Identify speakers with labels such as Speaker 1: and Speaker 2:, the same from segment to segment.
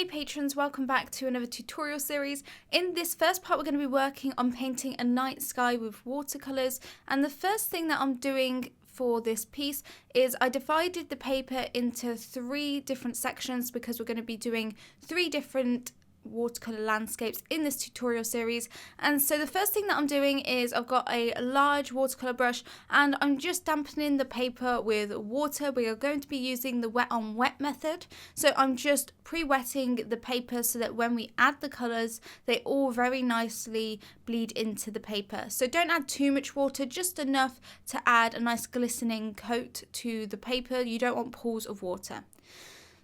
Speaker 1: Hey patrons, welcome back to another tutorial series. In this first part we're going to be working on painting a night sky with watercolours, and the first thing that I'm doing for this piece is I divided the paper into 3 different sections because we're going to be doing 3 different watercolour landscapes in this tutorial series. And so the first thing that I'm doing is I've got a large watercolour brush and I'm just dampening the paper with water. We are going to be using the wet on wet method, so I'm just pre-wetting the paper so that when we add the colours they all very nicely bleed into the paper. So don't add too much water, just enough to add a nice glistening coat to the paper. You don't want pools of water.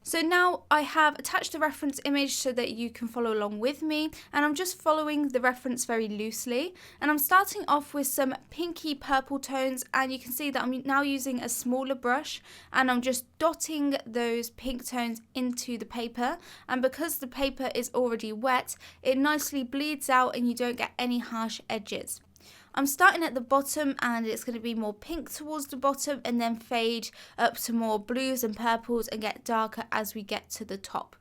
Speaker 1: So now I have attached the reference image so that you can follow along with me, and I'm just following the reference very loosely, and I'm starting off with some pinky purple tones, and you can see that I'm now using a smaller brush and I'm just dotting those pink tones into the paper, and because the paper is already wet it nicely bleeds out and you don't get any harsh edges. I'm starting at the bottom and it's going to be more pink towards the bottom and then fade up to more blues and purples and get darker as we get to the top.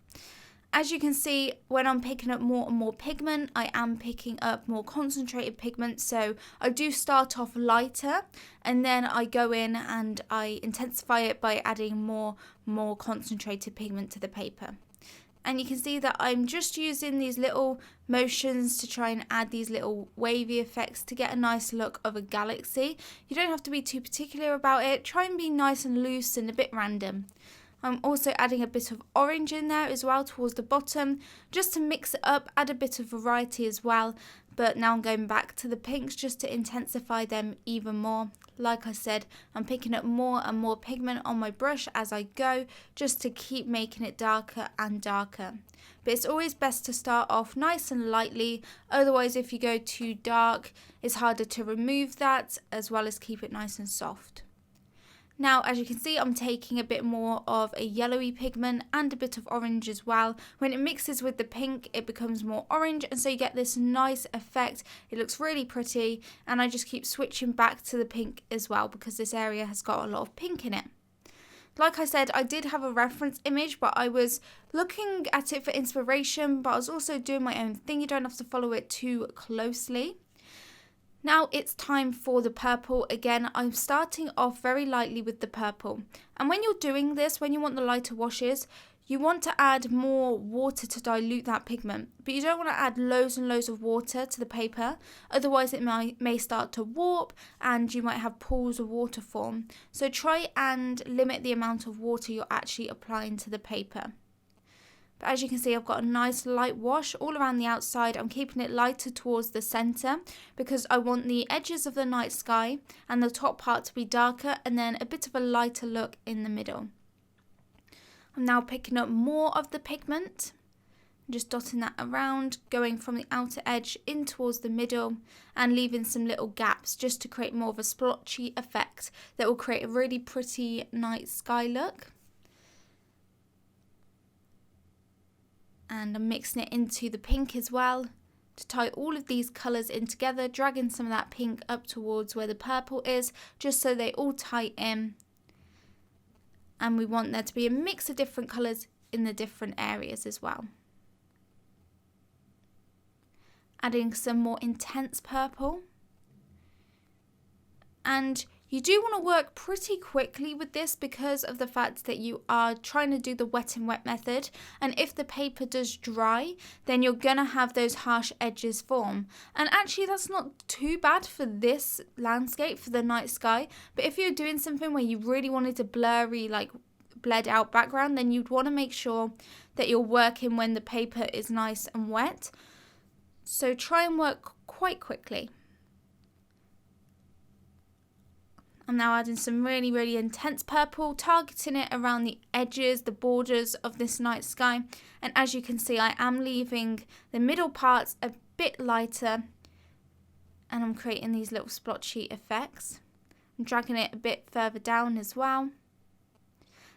Speaker 1: As you can see, when I'm picking up more and more pigment, I am picking up more concentrated pigment, so I do start off lighter and then I go in and I intensify it by adding more concentrated pigment to the paper. And you can see that I'm just using these little motions to try and add these little wavy effects to get a nice look of a galaxy. You don't have to be too particular about it. Try and be nice and loose and a bit random. I'm also adding a bit of orange in there as well towards the bottom, just to mix it up, add a bit of variety as well. But now I'm going back to the pinks just to intensify them even more. Like I said, I'm picking up more and more pigment on my brush as I go, just to keep making it darker and darker. But it's always best to start off nice and lightly, otherwise if you go too dark, it's harder to remove that, as well as keep it nice and soft. Now, as you can see, I'm taking a bit more of a yellowy pigment and a bit of orange as well. When it mixes with the pink, it becomes more orange, and so you get this nice effect. It looks really pretty, and I just keep switching back to the pink as well because this area has got a lot of pink in it. Like I said, I did have a reference image, but I was looking at it for inspiration, but I was also doing my own thing. You don't have to follow it too closely. Now it's time for the purple. Again, I'm starting off very lightly with the purple. And when you're doing this, when you want the lighter washes, you want to add more water to dilute that pigment. But you don't want to add loads and loads of water to the paper, otherwise it may start to warp and you might have pools of water form. So try and limit the amount of water you're actually applying to the paper. But as you can see, I've got a nice light wash all around the outside. I'm keeping it lighter towards the centre because I want the edges of the night sky and the top part to be darker and then a bit of a lighter look in the middle. I'm now picking up more of the pigment, just dotting that around, going from the outer edge in towards the middle and leaving some little gaps just to create more of a splotchy effect that will create a really pretty night sky look. And I'm mixing it into the pink as well to tie all of these colours in together, dragging some of that pink up towards where the purple is, just so they all tie in. And we want there to be a mix of different colours in the different areas as well. Adding some more intense purple. And you do want to work pretty quickly with this because of the fact that you are trying to do the wet and wet method, and if the paper does dry then you're going to have those harsh edges form. And actually that's not too bad for this landscape, for the night sky, but if you're doing something where you really wanted a blurry, like bled out background, then you'd want to make sure that you're working when the paper is nice and wet. So try and work quite quickly. I'm now adding some really intense purple, targeting it around the edges, the borders of this night sky. And as you can see, I am leaving the middle parts a bit lighter and I'm creating these little splotchy effects. I'm dragging it a bit further down as well.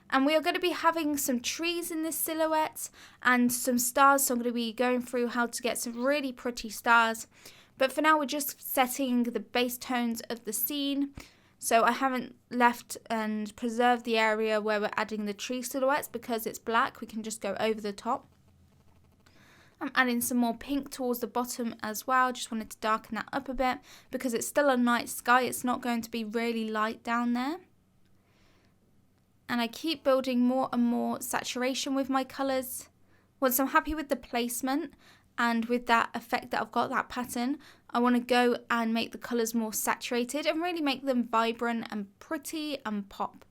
Speaker 1: And we are going to be having some trees in this silhouette and some stars, so I'm going to be going through how to get some really pretty stars. But for now we're just setting the base tones of the scene. So I haven't left and preserved the area where we're adding the tree silhouettes because it's black. We can just go over the top. I'm adding some more pink towards the bottom as well. Just wanted to darken that up a bit because it's still a night sky. It's not going to be really light down there. And I keep building more and more saturation with my colours. Once I'm happy with the placement and with that effect that I've got, that pattern, I want to go and make the colours more saturated and really make them vibrant and pretty and pop.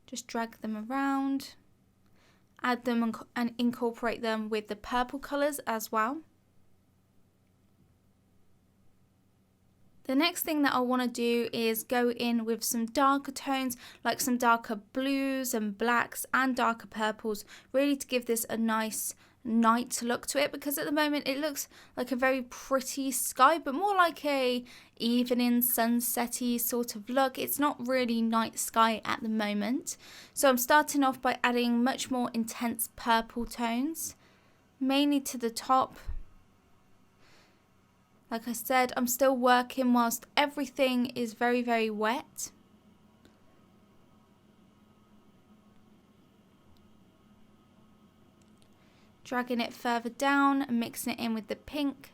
Speaker 1: Just drag them around, add them and incorporate them with the purple colours as well. The next thing that I want to do is go in with some darker tones, like some darker blues and blacks and darker purples, really to give this a nice night look to it, because at the moment it looks like a very pretty sky, but more like a evening sunsetty sort of look. It's not really night sky at the moment. So I'm starting off by adding much more intense purple tones, mainly to the top. Like I said, I'm still working whilst everything is very, very wet. Dragging it further down and mixing it in with the pink.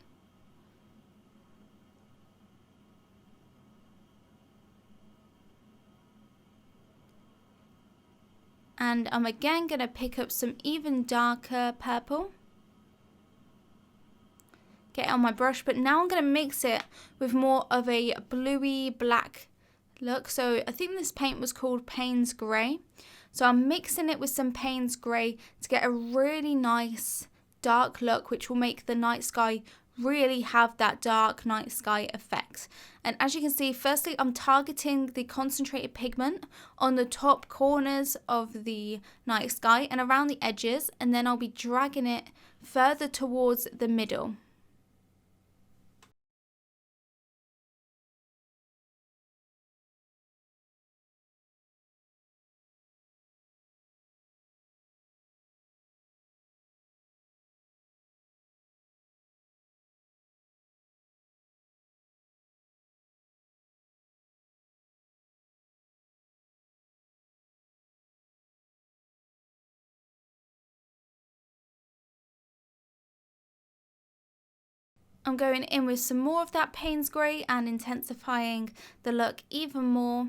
Speaker 1: And I'm again going to pick up some even darker purple. Get it on my brush, but now I'm going to mix it with more of a bluey black look. So I think this paint was called Payne's Grey. So I'm mixing it with some Payne's Grey to get a really nice dark look, which will make the night sky really have that dark night sky effect. And as you can see, firstly, I'm targeting the concentrated pigment on the top corners of the night sky and around the edges, and then I'll be dragging it further towards the middle. I'm going in with some more of that Payne's Grey and intensifying the look even more.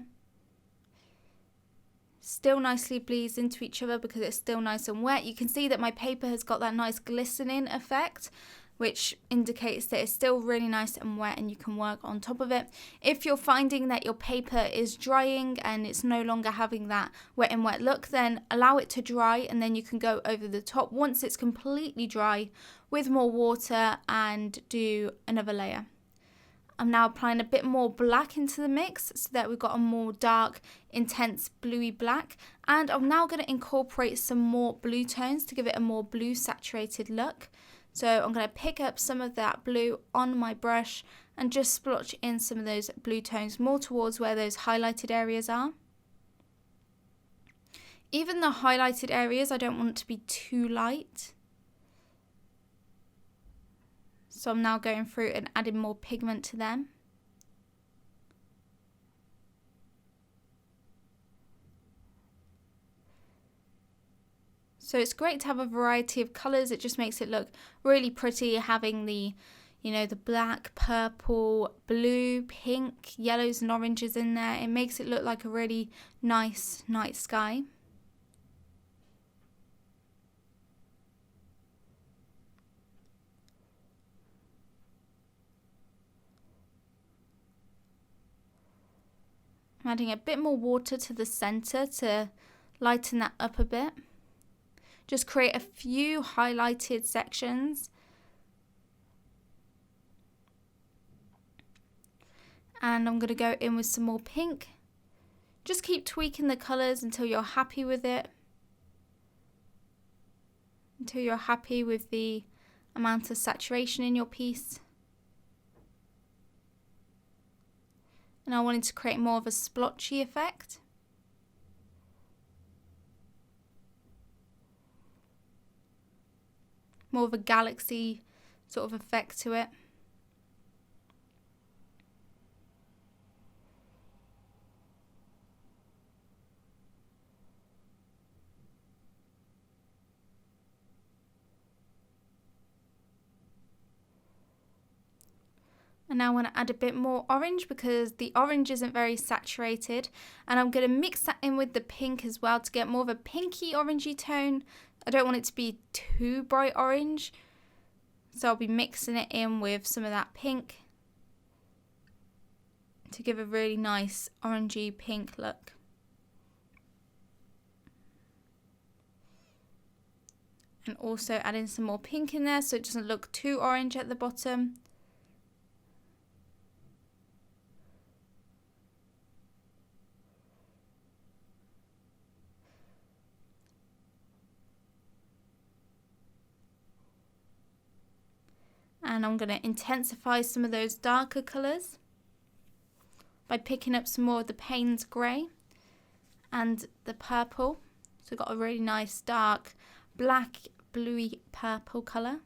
Speaker 1: Still nicely bleeds into each other because it's still nice and wet. You can see that my paper has got that nice glistening effect, which indicates that it's still really nice and wet and you can work on top of it. If you're finding that your paper is drying and it's no longer having that wet and wet look, then allow it to dry and then you can go over the top once it's completely dry with more water and do another layer. I'm now applying a bit more black into the mix so that we've got a more dark, intense bluey black. And I'm now going to incorporate some more blue tones to give it a more blue saturated look. So I'm going to pick up some of that blue on my brush and just splotch in some of those blue tones more towards where those highlighted areas are. Even the highlighted areas I don't want to be too light. So I'm now going through and adding more pigment to them. So it's great to have a variety of colours. It just makes it look really pretty, having the, you know, the black, purple, blue, pink, yellows and oranges in there. It makes it look like a really nice night sky. I'm adding a bit more water to the centre to lighten that up a bit. Just create a few highlighted sections. And I'm going to go in with some more pink. Just keep tweaking the colours until you're happy with it. Until you're happy with the amount of saturation in your piece. And I wanted to create more of a splotchy effect. More of a galaxy sort of effect to it. And now I want to add a bit more orange because the orange isn't very saturated. And I'm going to mix that in with the pink as well to get more of a pinky orangey tone. I don't want it to be too bright orange. So I'll be mixing it in with some of that pink to give a really nice orangey pink look. And also adding some more pink in there so it doesn't look too orange at the bottom. And I'm going to intensify some of those darker colours by picking up some more of the Payne's grey and the purple. So I've got a really nice dark black, bluey purple colour.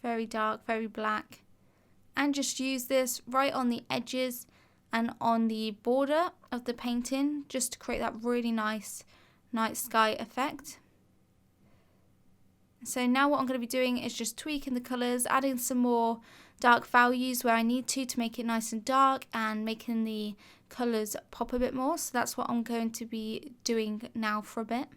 Speaker 1: Very dark, very black. And just use this right on the edges and on the border of the painting just to create that really nice night sky effect. So now what I'm going to be doing is just tweaking the colours, adding some more dark values where I need to make it nice and dark and making the colours pop a bit more. So that's what I'm going to be doing now for a bit.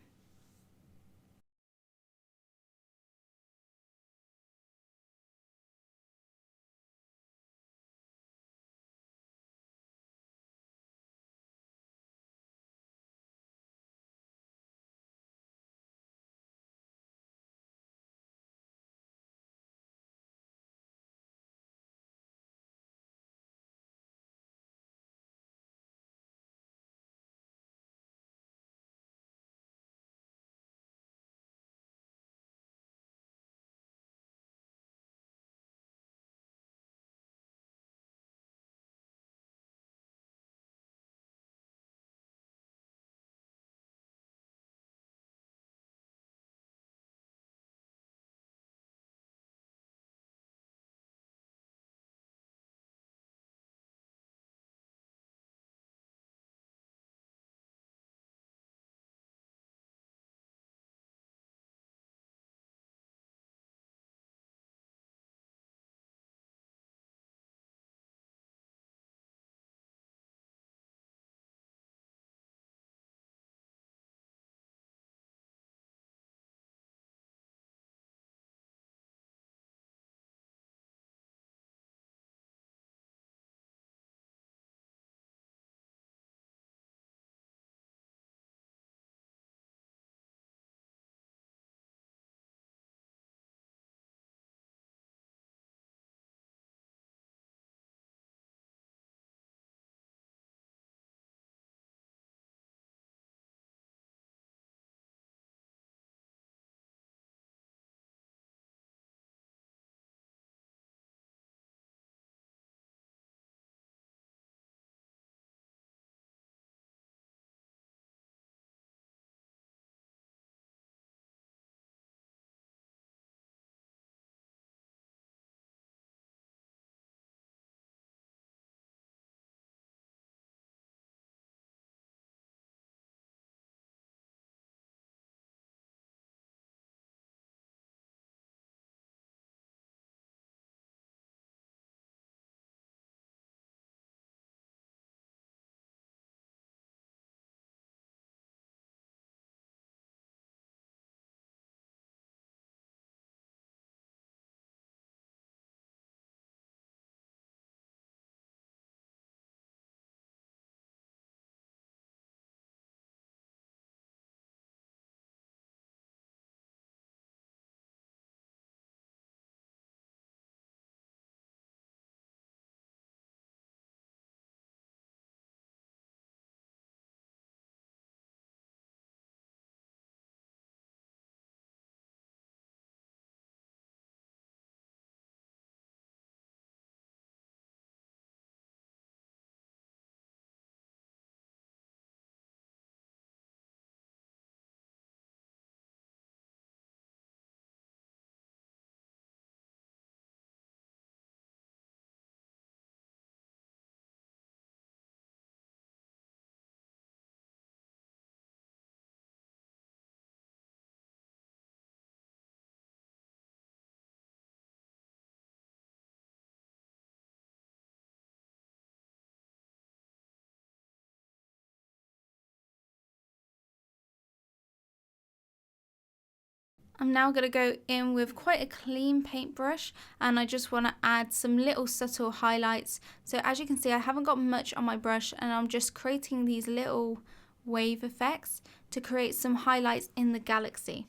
Speaker 1: I'm now going to go in with quite a clean paintbrush, and I just want to add some little subtle highlights. So as you can see, I haven't got much on my brush, and I'm just creating these little wave effects to create some highlights in the galaxy.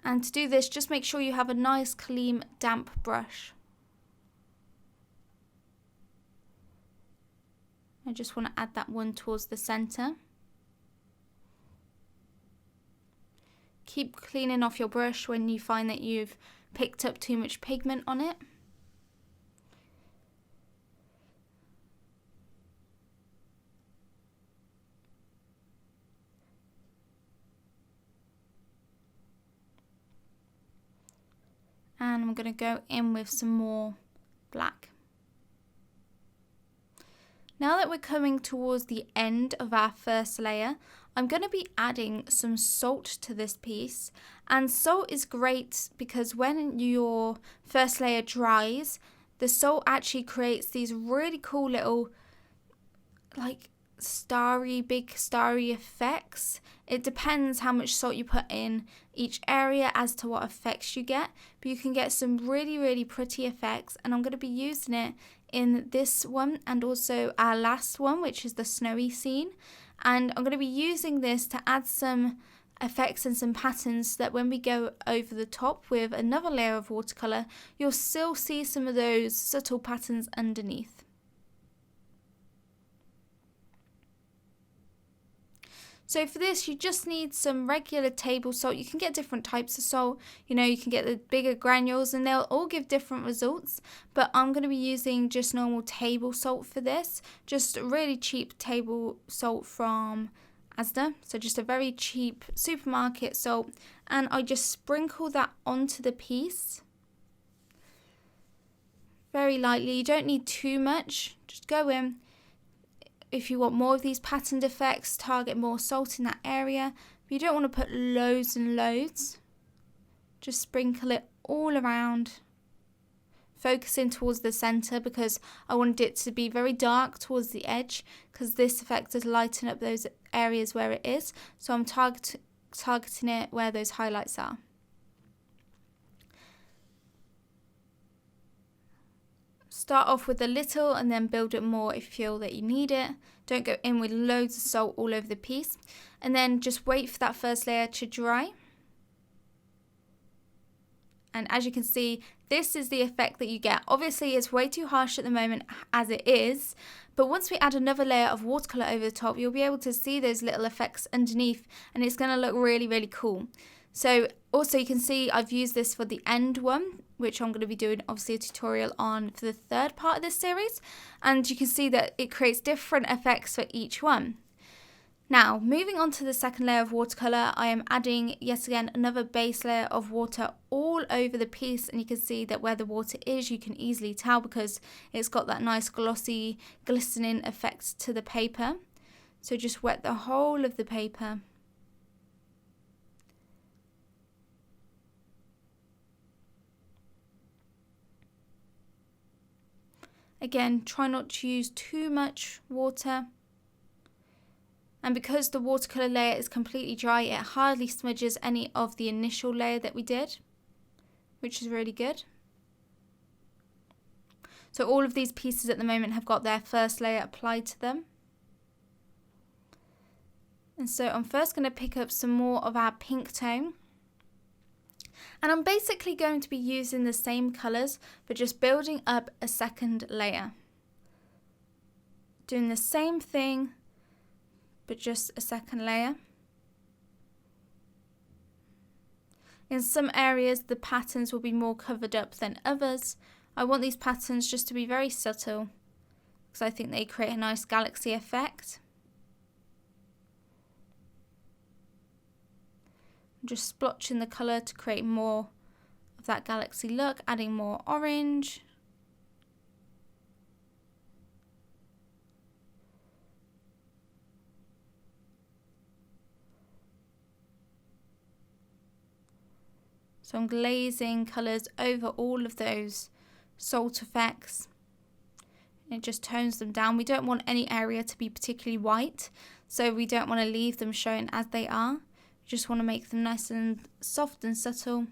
Speaker 1: And to do this, just make sure you have a nice clean damp brush. I just want to add that one towards the center. Keep cleaning off your brush when you find that you've picked up too much pigment on it. And I'm going to go in with some more black. Now that we're coming towards the end of our first layer, I'm going to be adding some salt to this piece. And salt is great because when your first layer dries, the salt actually creates these really cool little like big starry effects. It depends how much salt you put in each area as to what effects you get, but you can get some really pretty effects, and I'm going to be using it in this one and also our last one, which is the snowy scene. And I'm going to be using this to add some effects and some patterns so that when we go over the top with another layer of watercolour, you'll still see some of those subtle patterns underneath. So for this, you just need some regular table salt. You can get different types of salt. You know, you can get the bigger granules and they'll all give different results. But I'm going to be using just normal table salt for this. Just really cheap table salt from Asda. So just a very cheap supermarket salt. And I just sprinkle that onto the piece. Very lightly. You don't need too much. Just go in. If you want more of these patterned effects, target more salt in that area. But you don't want to put loads and loads. Just sprinkle it all around. Focusing towards the centre because I wanted it to be very dark towards the edge, because this effect does lighten up those areas where it is. So I'm targeting it where those highlights are. Start off with a little and then build it more if you feel that you need it. Don't go in with loads of salt all over the piece. And then just wait for that first layer to dry. And as you can see, this is the effect that you get. Obviously, it's way too harsh at the moment as it is. But once we add another layer of watercolour over the top, you'll be able to see those little effects underneath. And it's going to look really cool. So also you can see I've used this for the end one, which I'm going to be doing obviously a tutorial on for the third part of this series. And you can see that it creates different effects for each one. Now, moving on to the second layer of watercolour, I am adding yet again another base layer of water all over the piece, and you can see that where the water is, you can easily tell because it's got that nice glossy, glistening effect to the paper. So just wet the whole of the paper. Again, try not to use too much water. And because the watercolour layer is completely dry, it hardly smudges any of the initial layer that we did, which is really good. So all of these pieces at the moment have got their first layer applied to them. And so I'm first going to pick up some more of our pink tone. And I'm basically going to be using the same colours, but just building up a second layer. Doing the same thing, but just a second layer. In some areas, the patterns will be more covered up than others. I want these patterns just to be very subtle, because I think they create a nice galaxy effect. I'm just splotching the colour to create more of that galaxy look, adding more orange. So I'm glazing colours over all of those salt effects. It just tones them down. We don't want any area to be particularly white, so we don't want to leave them showing as they are. You just want to make them nice and soft and subtle.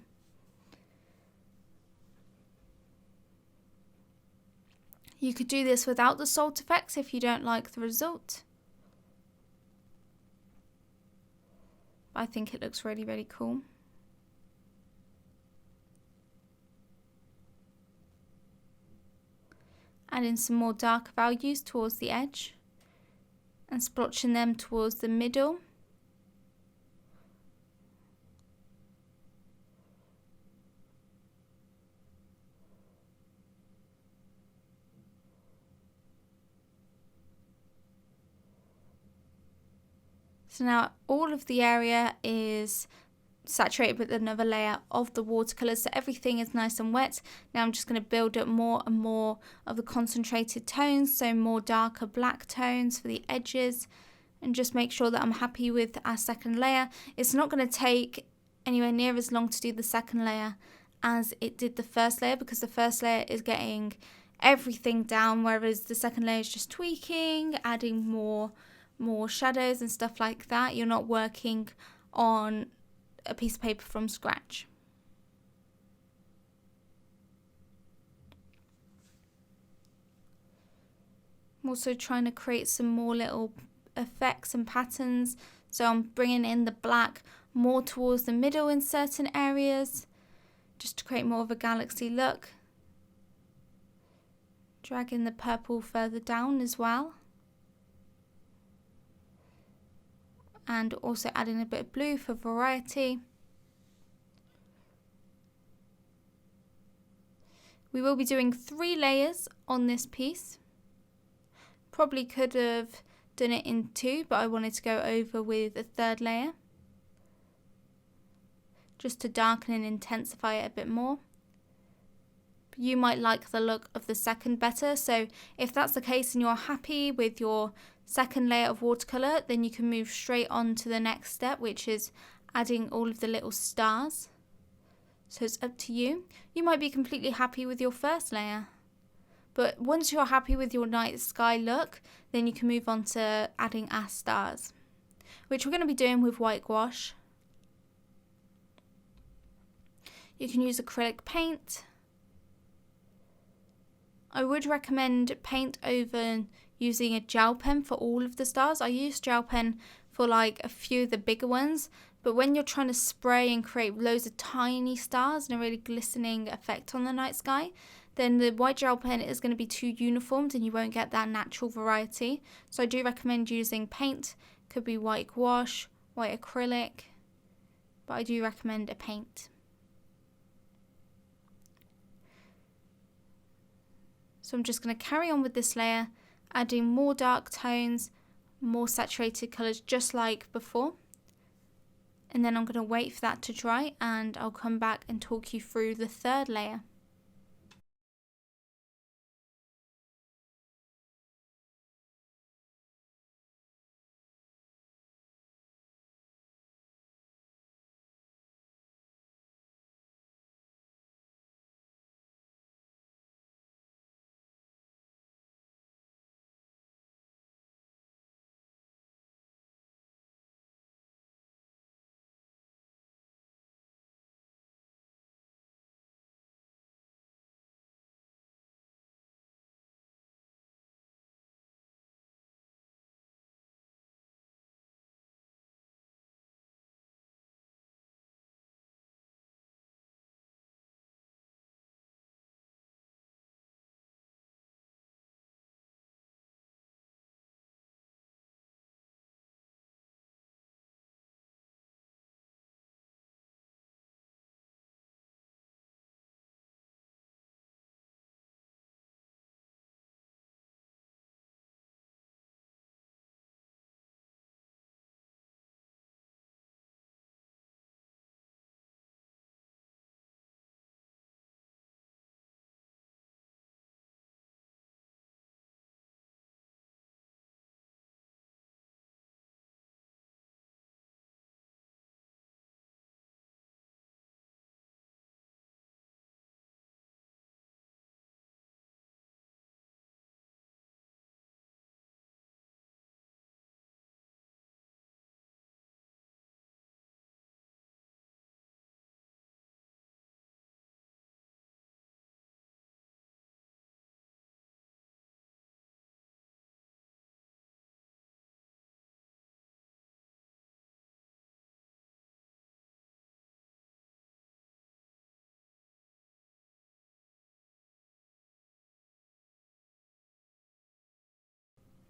Speaker 1: You could do this without the salt effects if you don't like the result. I think it looks really, really cool. Add in some more darker values towards the edge and splotching them towards the middle. So now all of the area is saturated with another layer of the watercolours, so everything is nice and wet. Now I'm just going to build up more and more of the concentrated tones, so more darker black tones for the edges, and just make sure that I'm happy with our second layer. It's not going to take anywhere near as long to do the second layer as it did the first layer, because the first layer is getting everything down, whereas the second layer is just tweaking, adding more shadows and stuff like that. You're not working on a piece of paper from scratch. I'm also trying to create some more little effects and patterns, so I'm bringing in the black more towards the middle in certain areas just to create more of a galaxy look. Dragging the purple further down as well. And also adding a bit of blue for variety. We will be doing 3 layers on this piece. Probably could have done it in 2, but I wanted to go over with a 3rd layer just to darken and intensify it a bit more. You might like the look of the second better, so if that's the case and you're happy with your second layer of watercolour, then you can move straight on to the next step, which is adding all of the little stars. So it's up to you. You might be completely happy with your first layer, but once you're happy with your night sky look, then you can move on to adding our stars, which we're going to be doing with white gouache. You can use acrylic paint. I would recommend paint over using a gel pen for all of the stars. I use gel pen for like a few of the bigger ones, but when you're trying to spray and create loads of tiny stars and a really glistening effect on the night sky, then the white gel pen is going to be too uniformed and you won't get that natural variety. So I do recommend using paint. Could be white gouache, white acrylic, but I do recommend a paint. So I'm just going to carry on with this layer, adding more dark tones, more saturated colours just like before. And then I'm going to wait for that to dry and I'll come back and talk you through the 3rd layer.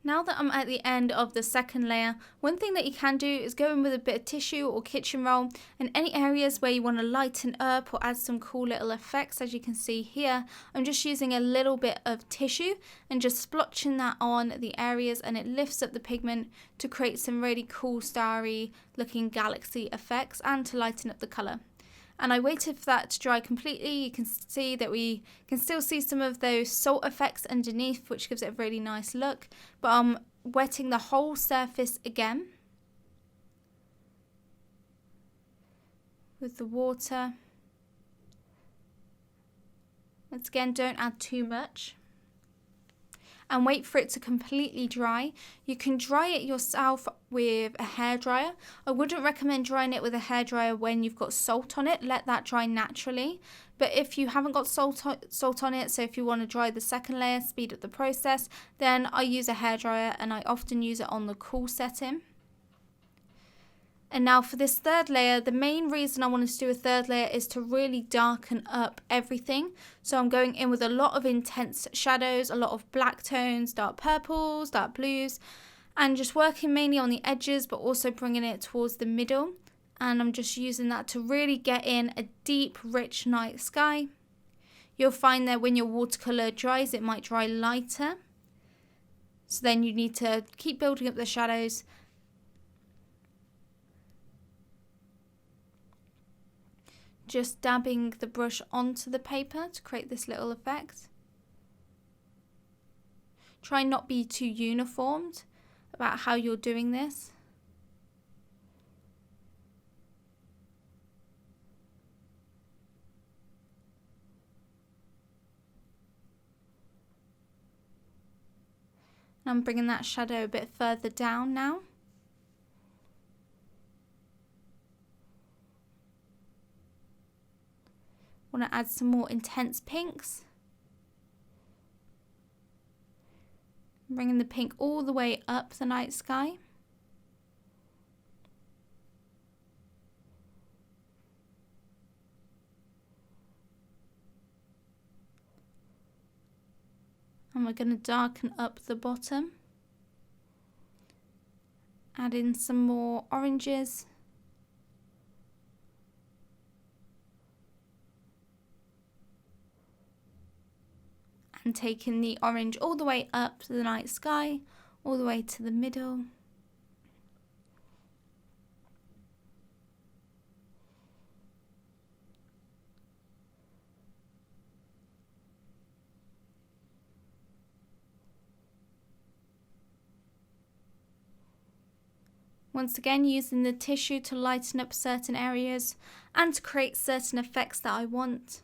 Speaker 1: Now that I'm at the end of the second layer, one thing that you can do is go in with a bit of tissue or kitchen roll, and any areas where you want to lighten up or add some cool little effects. As you can see here, I'm just using a little bit of tissue and just splotching that on the areas, and it lifts up the pigment to create some really cool starry looking galaxy effects and to lighten up the colour. And I waited for that to dry completely. You can see that we can still see some of those salt effects underneath, which gives it a really nice look. But I'm wetting the whole surface again with the water. Once again, don't add too much. And wait for it to completely dry. You can dry it yourself with a hairdryer. I wouldn't recommend drying it with a hairdryer when you've got salt on it. Let that dry naturally. But if you haven't got salt on it, so if you want to dry the second layer, speed up the process, then I use a hairdryer, and I often use it on the cool setting. And now for this third layer, the main reason I wanted to do a third layer is to really darken up everything. So I'm going in with a lot of intense shadows, a lot of black tones, dark purples, dark blues, and just working mainly on the edges, but also bringing it towards the middle. And I'm just using that to really get in a deep, rich night sky. You'll find that when your watercolour dries, it might dry lighter. So then you need to keep building up the shadows. Just dabbing the brush onto the paper to create this little effect. Try not be too uniformed about how you're doing this. And I'm bringing that shadow a bit further down now. Want to add some more intense pinks. Bringing the pink all the way up the night sky. And we're going to darken up the bottom. Add in some more oranges. And taking the orange all the way up to the night sky, all the way to the middle. Once again, using the tissue to lighten up certain areas and to create certain effects that I want.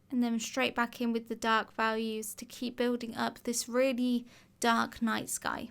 Speaker 1: And then straight back in with the dark values to keep building up this really dark night sky.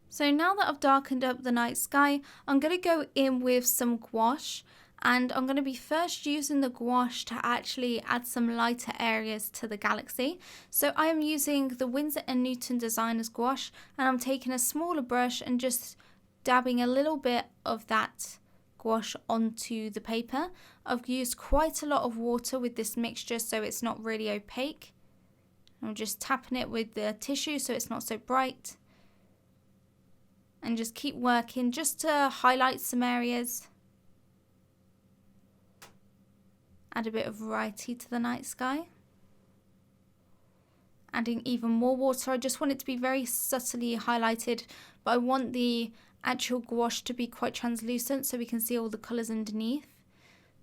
Speaker 1: So now that I've darkened up the night sky, I'm going to go in with some gouache, and I'm going to be first using the gouache to actually add some lighter areas to the galaxy. So I am using the Winsor & Newton Designers gouache, and I'm taking a smaller brush and just dabbing a little bit of that gouache onto the paper. I've used quite a lot of water with this mixture so it's not really opaque. I'm just tapping it with the tissue so it's not so bright. and just keep working just to highlight some areas. Add a bit of variety to the night sky. Adding even more water. I just want it to be very subtly highlighted, but I want the actual gouache to be quite translucent so we can see all the colours underneath.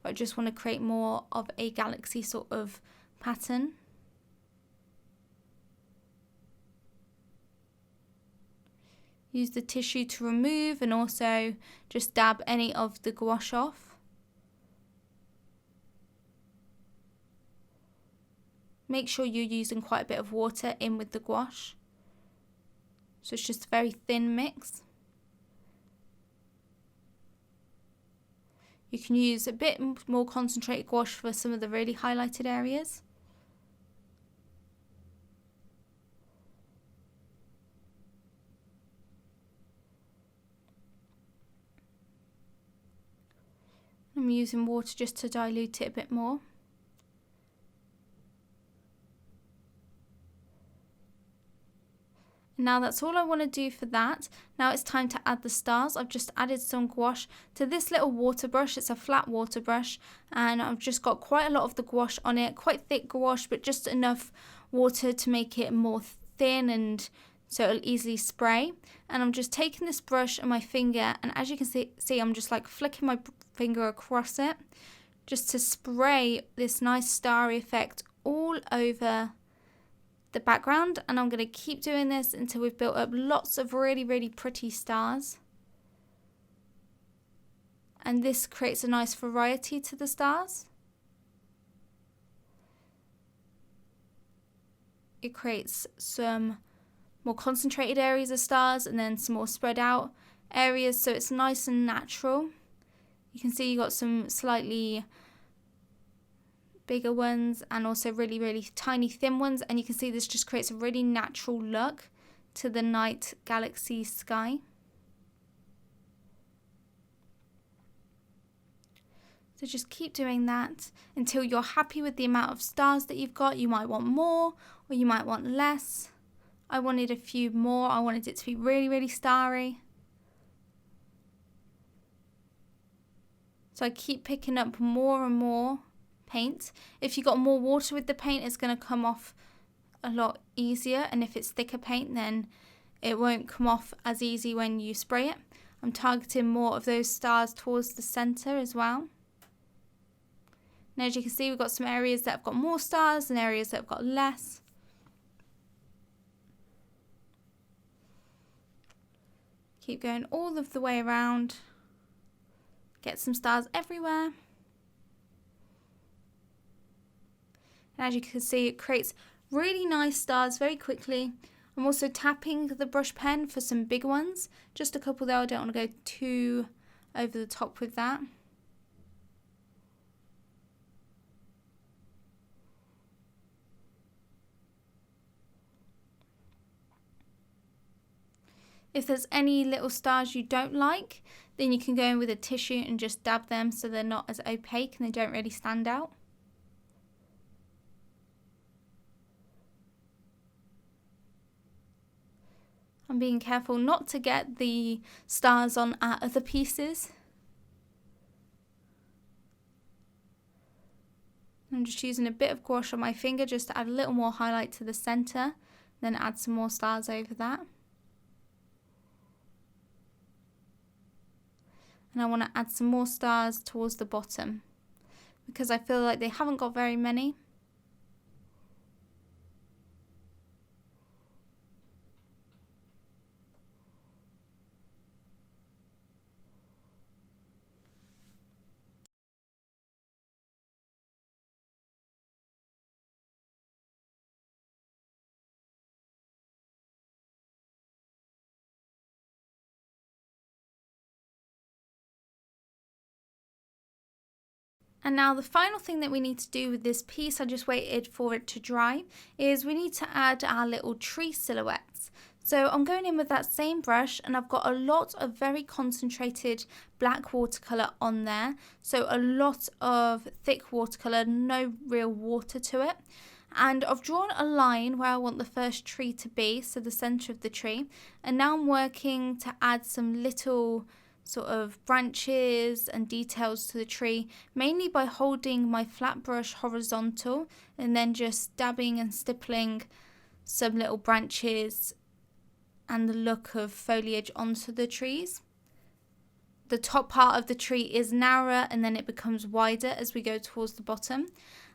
Speaker 1: But I just want to create more of a galaxy sort of pattern. Use the tissue to remove and also just dab any of the gouache off. Make sure you're using quite a bit of water in with the gouache. So it's just a very thin mix. You can use a bit more concentrated gouache for some of the really highlighted areas. I'm using water just to dilute it a bit more. Now that's all I want to do for that. Now it's time to add the stars. I've just added some gouache to this little water brush. It's a flat water brush and I've just got quite a lot of the gouache on it. Quite thick gouache, but just enough water to make it more thin and so it'll easily spray. And I'm just taking this brush and my finger, and as you can see I'm just like flicking my finger across it just to spray this nice starry effect all over the background. And I'm going to keep doing this until we've built up lots of really, really pretty stars. And this creates a nice variety to the stars. It creates some more concentrated areas of stars and then some more spread out areas, so it's nice and natural. You can see you got some slightly bigger ones and also really, really tiny thin ones, and you can see this just creates a really natural look to the night galaxy sky. So just keep doing that until you're happy with the amount of stars that you've got. You might want more or you might want less. I wanted a few more. I wanted it to be really, really starry. So I keep picking up more and more paint. If you got more water with the paint, it's going to come off a lot easier, and if it's thicker paint then it won't come off as easy when you spray it. I'm targeting more of those stars towards the center as well. And as you can see, we've got some areas that have got more stars and areas that have got less. Keep going all of the way around. Get some stars everywhere. And as you can see, it creates really nice stars very quickly. I'm also tapping the brush pen for some big ones. Just a couple there, I don't want to go too over the top with that. If there's any little stars you don't like, then you can go in with a tissue and just dab them so they're not as opaque and they don't really stand out. I'm being careful not to get the stars on our other pieces. I'm just using a bit of gouache on my finger just to add a little more highlight to the center, then add some more stars over that. And I want to add some more stars towards the bottom because I feel like they haven't got very many. And now the final thing that we need to do with this piece, I just waited for it to dry, is we need to add our little tree silhouettes. So I'm going in with that same brush and I've got a lot of very concentrated black watercolour on there. So a lot of thick watercolour, no real water to it. And I've drawn a line where I want the first tree to be, so the centre of the tree. And now I'm working to add some little sort of branches and details to the tree, mainly by holding my flat brush horizontal and then just dabbing and stippling some little branches and the look of foliage onto the trees. The top part of the tree is narrower and then it becomes wider as we go towards the bottom.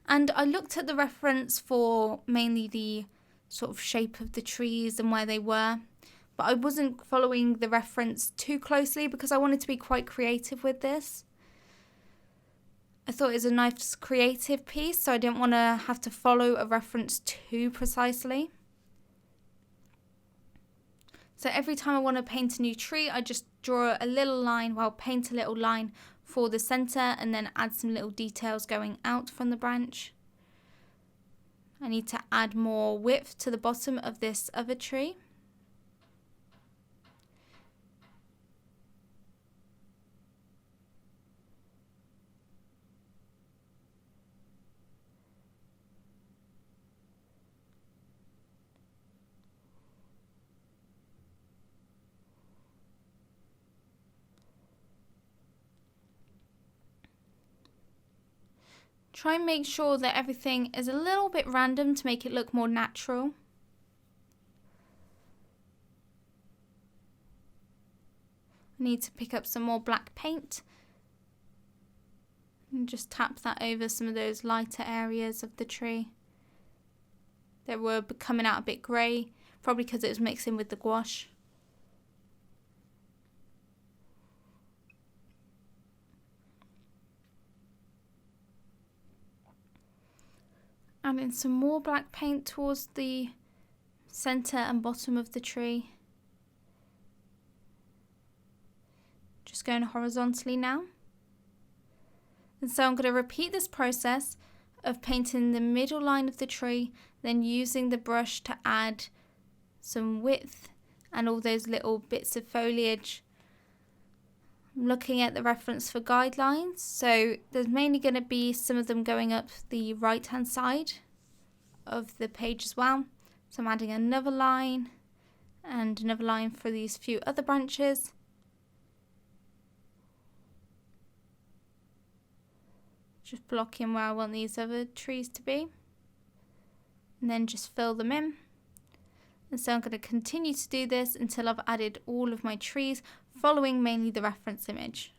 Speaker 1: And I looked at the reference for mainly the sort of shape of the trees and where they were, but I wasn't following the reference too closely because I wanted to be quite creative with this. I thought it was a nice creative piece, so I didn't want to have to follow a reference too precisely. So every time I want to paint a new tree, I just draw a little line, paint a little line for the centre and then add some little details going out from the branch. I need to add more width to the bottom of this other tree. Try and make sure that everything is a little bit random to make it look more natural. I need to pick up some more black paint and just tap that over some of those lighter areas of the tree that were coming out a bit grey, probably because it was mixing with the gouache. Adding some more black paint towards the centre and bottom of the tree. Just going horizontally now. And so I'm going to repeat this process of painting the middle line of the tree, then using the brush to add some width and all those little bits of foliage. I'm looking at the reference for guidelines, so there's mainly going to be some of them going up the right hand side of the page as well. So I'm adding another line and another line for these few other branches. Just blocking where I want these other trees to be, and then just fill them in. And so I'm going to continue to do this until I've added all of my trees, following mainly the reference image.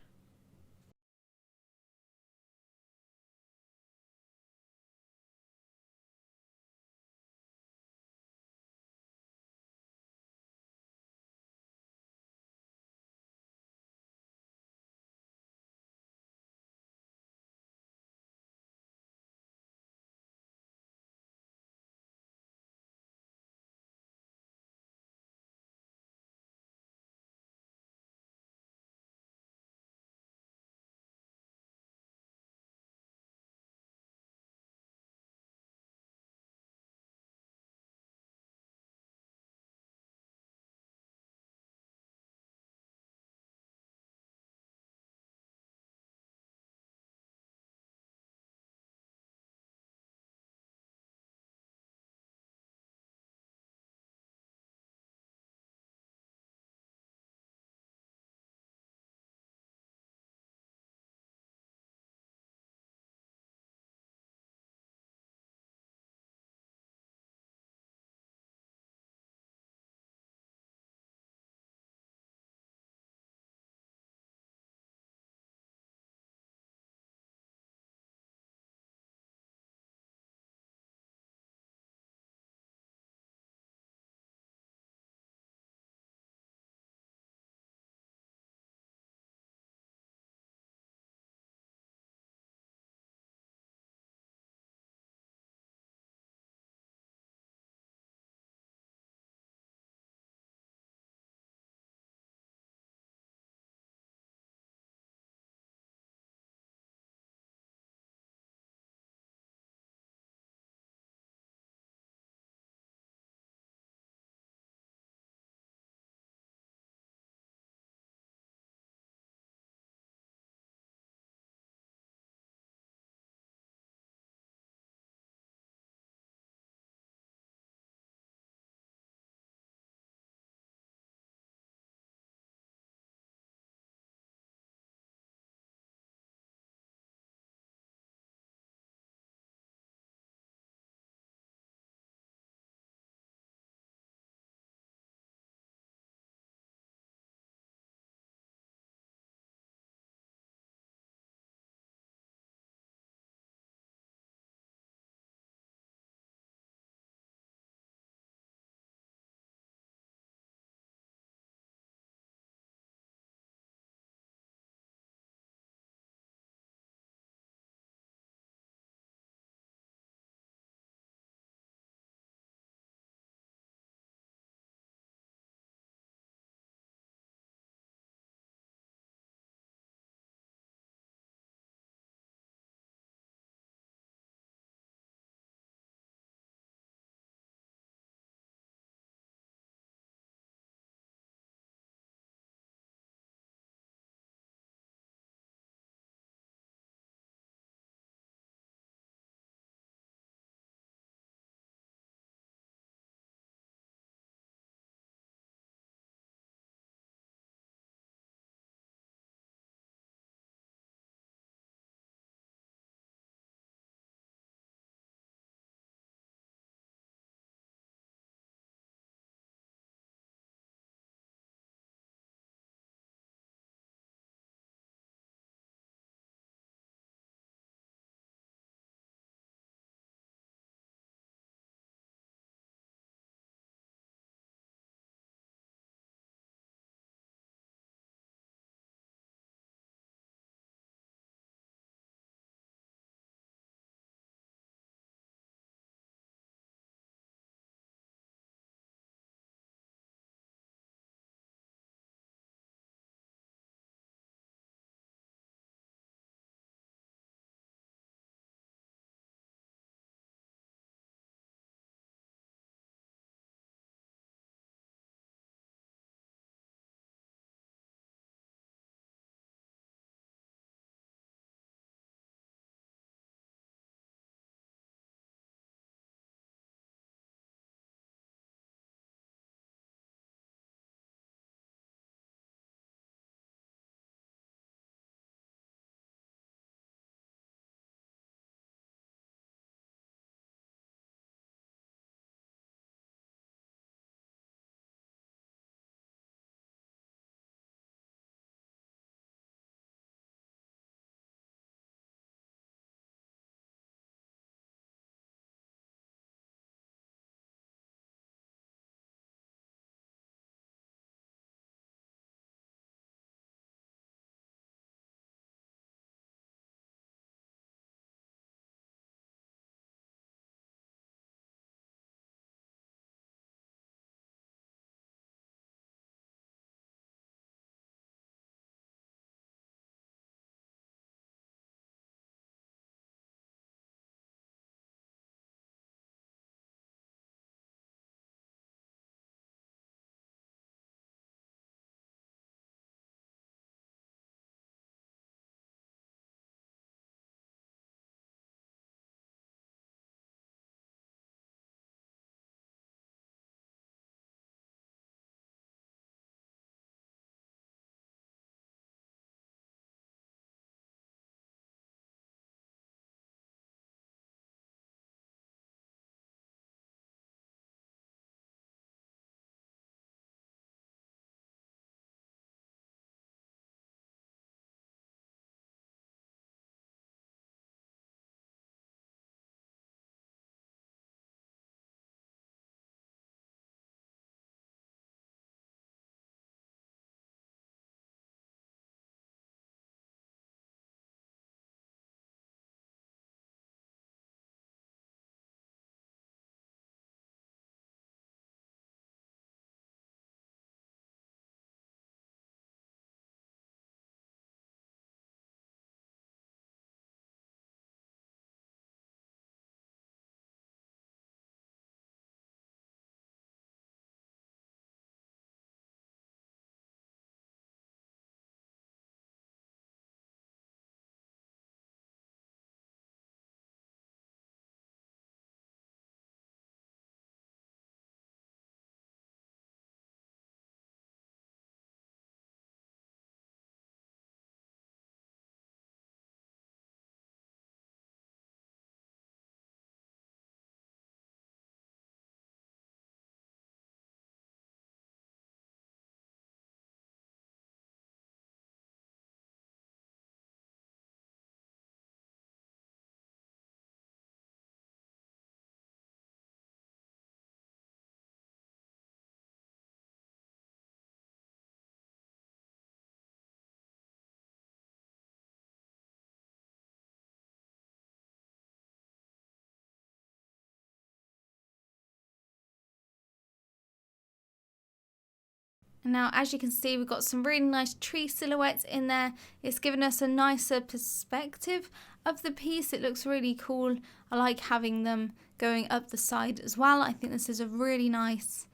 Speaker 1: Now, as you can see, we've got some really nice tree silhouettes in there. It's given us a nicer perspective of the piece. It looks really cool. I like having them going up the side as well. I think this is a really nice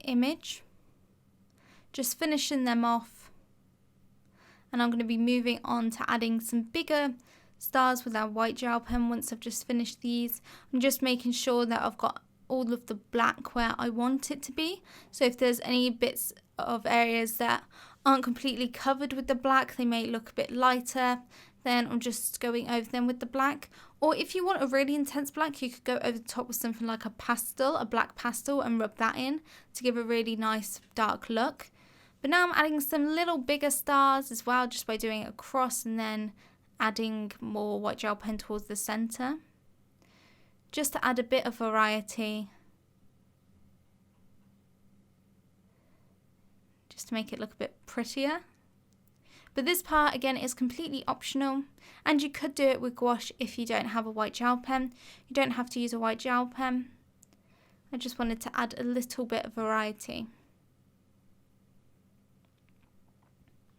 Speaker 1: image. Just finishing them off. And I'm going to be moving on to adding some bigger stars with our white gel pen once I've just finished these. I'm just making sure that I've got all of the black where I want it to be. So if there's any bits of areas that aren't completely covered with the black, they may look a bit lighter, then I'm just going over them with the black. Or if you want a really intense black, you could go over the top with something like a pastel, a black pastel, and rub that in to give a really nice dark look. But now I'm adding some little bigger stars as well, just by doing it across and then adding more white gel pen towards the center, just to add a bit of variety, just to make it look a bit prettier. But this part again is completely optional, and you could do it with gouache if you don't have a white gel pen. You don't have to use a white gel pen. I just wanted to add a little bit of variety.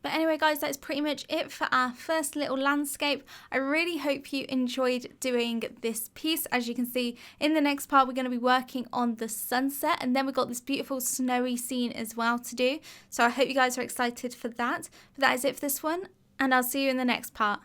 Speaker 1: But anyway guys, that's pretty much it for our first little landscape. I really hope you enjoyed doing this piece. As you can see, in the next part we're going to be working on the sunset, and then we've got this beautiful snowy scene as well to do. So I hope you guys are excited for that. But that is it for this one, and I'll see you in the next part.